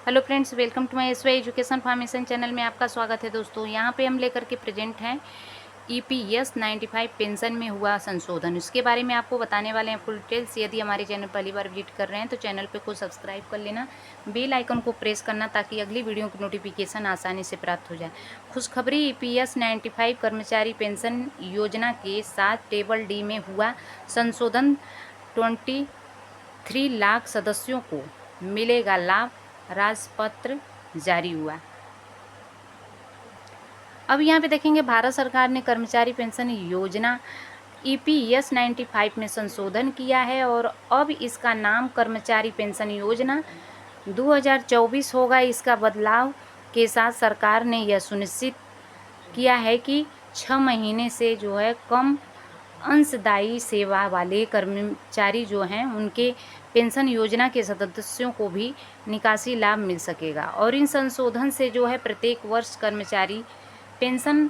Hello friends, welcome to my SY education formation channel में आपका स्वागत है। दोस्तों, यहाँ पे हम लेकर के प्रेजेंट हैं ईपीएस 95 पेंशन में हुआ संशोधन। इसके बारे में आपको बताने वाले हैं फुल डिटेल्स। यदि हमारे चैनल पहली बार विजिट कर रहे हैं तो चैनल पे को सब्सक्राइब कर लेना, बेल आइकन को प्रेस करना ताकि अगली वीडियो की नोटिफिकेशन आसानी से प्राप्त हो जाए। खुशखबरी, ईपीएस 95 कर्मचारी पेंशन योजना के साथ टेबल डी में हुआ संशोधन। 23 लाख सदस्यों को मिलेगा लाभ, राजपत्र जारी हुआ। अब यहाँ पे देखेंगे, भारत सरकार ने कर्मचारी पेंशन योजना ईपीएस 95 में संशोधन किया है और अब इसका नाम कर्मचारी पेंशन योजना 2024 होगा। इसका बदलाव के साथ सरकार ने यह सुनिश्चित किया है कि 6 महीने से जो है कम अंशदायी सेवा वाले कर्मचारी जो हैं उनके पेंशन योजना के सदस्यों को भी निकासी लाभ मिल सकेगा। और इन संशोधन से जो है प्रत्येक वर्ष कर्मचारी पेंशन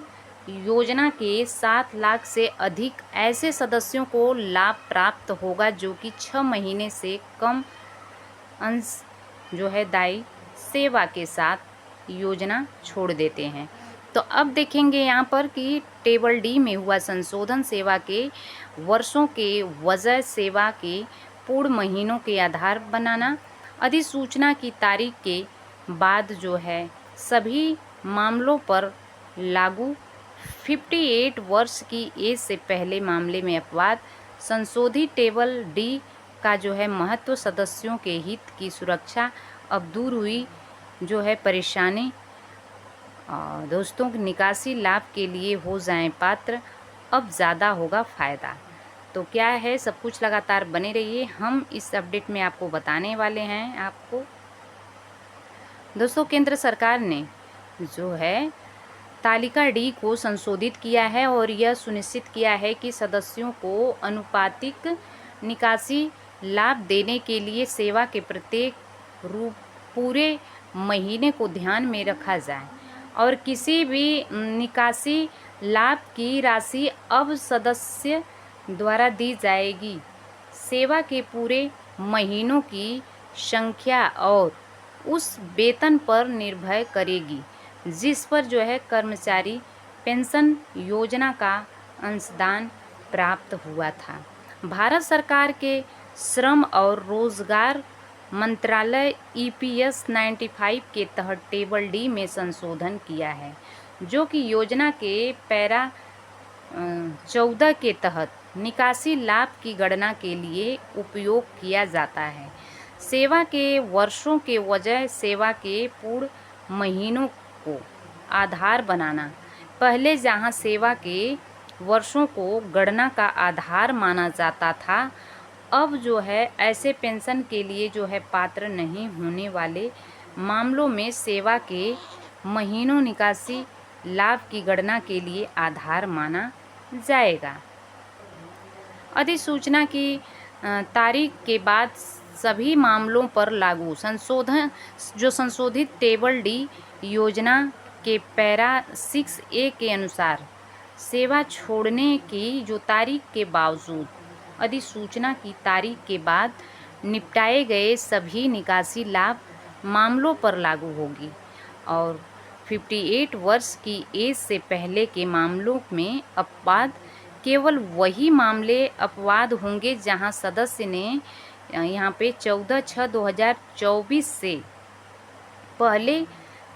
योजना के 7 लाख से अधिक ऐसे सदस्यों को लाभ प्राप्त होगा जो कि 6 महीने से कम अंश जो है दायी सेवा के साथ योजना छोड़ देते हैं। तो अब देखेंगे यहाँ पर कि टेबल डी में हुआ संशोधन। सेवा के वर्षों के वजह सेवा के पूर्ण महीनों के आधार बनाना। अधिसूचना की तारीख के बाद जो है सभी मामलों पर लागू। 58 वर्ष की एज से पहले मामले में अपवाद। संशोधित टेबल डी का जो है महत्व, सदस्यों के हित की सुरक्षा। अब दूर हुई जो है परेशानी। दोस्तों, निकासी लाभ के लिए हो जाएं पात्र, अब ज़्यादा होगा फ़ायदा। तो क्या है, सब कुछ लगातार बने रहिए, हम इस अपडेट में आपको बताने वाले हैं। आपको दोस्तों, केंद्र सरकार ने जो है तालिका डी को संशोधित किया है और यह सुनिश्चित किया है कि सदस्यों को अनुपातिक निकासी लाभ देने के लिए सेवा के प्रत्येक पूरे महीने को ध्यान में रखा जाए और किसी भी निकासी लाभ की राशि अब सदस्य द्वारा दी जाएगी। सेवा के पूरे महीनों की संख्या और उस वेतन पर निर्भर करेगी जिस पर जो है कर्मचारी पेंशन योजना का अंशदान प्राप्त हुआ था। भारत सरकार के श्रम और रोजगार मंत्रालय ईपीएस 95 के तहत टेबल डी में संशोधन किया है, जो कि योजना के पैरा 14 के तहत निकासी लाभ की गणना के लिए उपयोग किया जाता है। सेवा के वर्षों के वजह सेवा के पूर्ण महीनों को आधार बनाना। पहले जहां सेवा के वर्षों को गणना का आधार माना जाता था, अब जो है ऐसे पेंशन के लिए जो है पात्र नहीं होने वाले मामलों में सेवा के महीनों निकासी लाभ की गणना के लिए आधार माना जाएगा। अधिसूचना की तारीख के बाद सभी मामलों पर लागू। संशोधित टेबल डी योजना के पैरा 6A के अनुसार सेवा छोड़ने की जो तारीख के बावजूद अधिसूचना की तारीख के बाद निपटाए गए सभी निकासी लाभ मामलों पर लागू होगी और 58 वर्ष की एज से पहले के मामलों में अपवाद। केवल वही मामले अपवाद होंगे जहां सदस्य ने यहाँ पे 14/6/2024 से पहले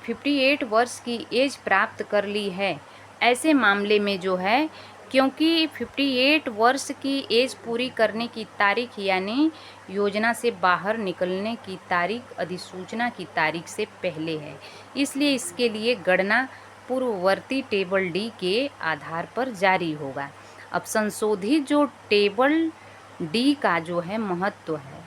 58 वर्ष की एज प्राप्त कर ली है। ऐसे मामले में जो है, क्योंकि 58 वर्ष की एज पूरी करने की तारीख यानी योजना से बाहर निकलने की तारीख अधिसूचना की तारीख से पहले है, इसलिए इसके लिए गणना पूर्ववर्ती टेबल डी के आधार पर जारी होगा। अब संशोधित जो टेबल डी का जो है महत्व है,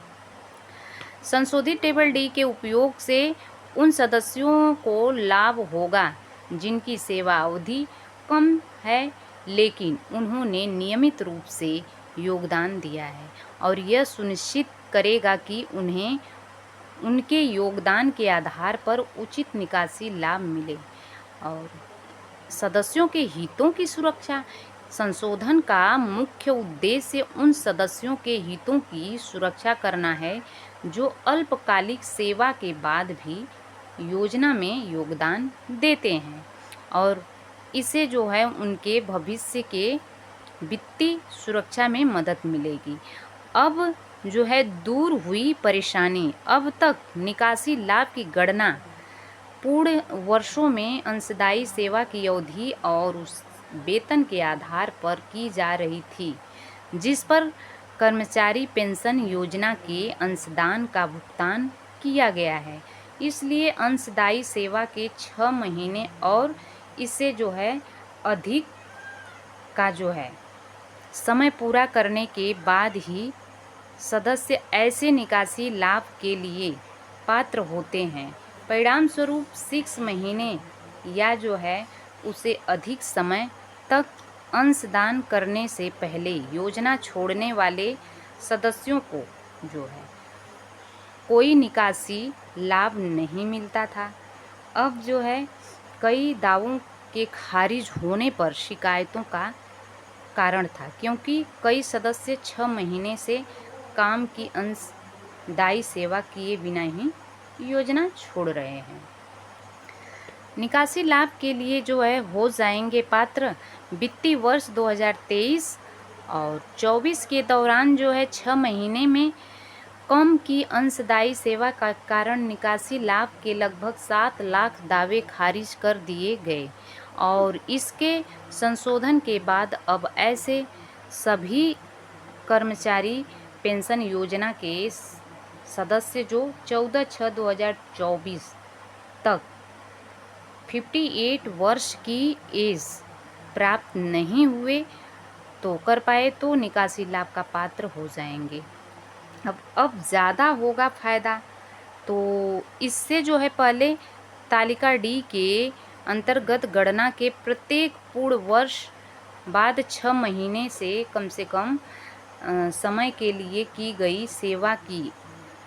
संशोधित टेबल डी के उपयोग से उन सदस्यों को लाभ होगा जिनकी सेवा अवधि कम है लेकिन उन्होंने नियमित रूप से योगदान दिया है और यह सुनिश्चित करेगा कि उन्हें उनके योगदान के आधार पर उचित निकासी लाभ मिले। और सदस्यों के हितों की सुरक्षा। संशोधन का मुख्य उद्देश्य उन सदस्यों के हितों की सुरक्षा करना है जो अल्पकालिक सेवा के बाद भी योजना में योगदान देते हैं और इससे जो है उनके भविष्य के वित्तीय सुरक्षा में मदद मिलेगी। अब जो है दूर हुई परेशानी। अब तक निकासी लाभ की गणना पूर्ण वर्षों में अंशदायी सेवा की अवधि और उस वेतन के आधार पर की जा रही थी, जिस पर कर्मचारी पेंशन योजना के अंशदान का भुगतान किया गया है। इसलिए अंशदायी सेवा के 6 महीने और इससे जो है अधिक का जो है समय पूरा करने के बाद ही सदस्य ऐसे निकासी लाभ के लिए पात्र होते हैं। परिणाम स्वरूप 6 महीने या जो है उसे अधिक समय तक अंशदान करने से पहले योजना छोड़ने वाले सदस्यों को जो है कोई निकासी लाभ नहीं मिलता था। अब जो है कई दावों के खारिज होने पर शिकायतों का कारण था, क्योंकि कई सदस्य 6 महीने से काम की अंशदायी सेवा किए बिना ही योजना छोड़ रहे हैं। निकासी लाभ के लिए जो है हो जाएंगे पात्र वित्तीय वर्ष 2023 और 24 के दौरान जो है 6 महीने में कम की अंशदायी सेवा का कारण निकासी लाभ के लगभग 7 लाख दावे खारिज कर दिए गए और इसके संशोधन के बाद अब ऐसे सभी कर्मचारी पेंशन योजना के सदस्य जो 14/6/2024 तक 58 वर्ष की एज प्राप्त नहीं हुए तो कर पाए तो निकासी लाभ का पात्र हो जाएंगे। अब ज़्यादा होगा फ़ायदा। तो इससे जो है पहले तालिका डी के अंतर्गत गणना के प्रत्येक पूर्ण वर्ष बाद 6 महीने से कम समय के लिए की गई सेवा की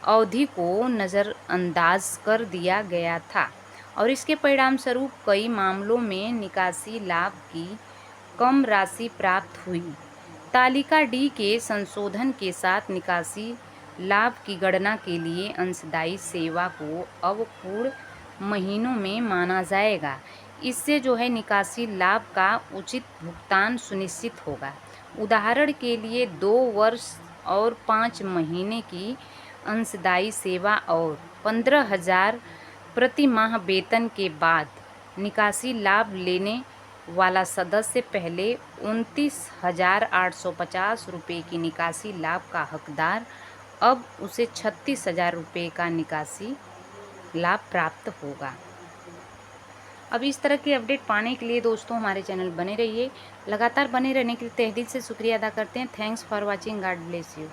अवधि को नज़रअंदाज कर दिया गया था और इसके परिणाम स्वरूप कई मामलों में निकासी लाभ की कम राशि प्राप्त हुई। तालिका डी के संशोधन के साथ निकासी लाभ की गणना के लिए अंशदायी सेवा को अब पूर्ण महीनों में माना जाएगा। इससे जो है निकासी लाभ का उचित भुगतान सुनिश्चित होगा। उदाहरण के लिए 2 वर्ष और 5 महीने की अंशदायी सेवा और 15,000 प्रति माह वेतन के बाद निकासी लाभ लेने वाला सदस्य पहले 29,850 रुपये की निकासी लाभ का हकदार अब उसे 36,000 रुपये का निकासी लाभ प्राप्त होगा। अब इस तरह के अपडेट पाने के लिए दोस्तों हमारे चैनल बने रहिए। लगातार बने रहने के लिए तहे दिल से शुक्रिया अदा करते हैं। Thanks for watching. God bless you.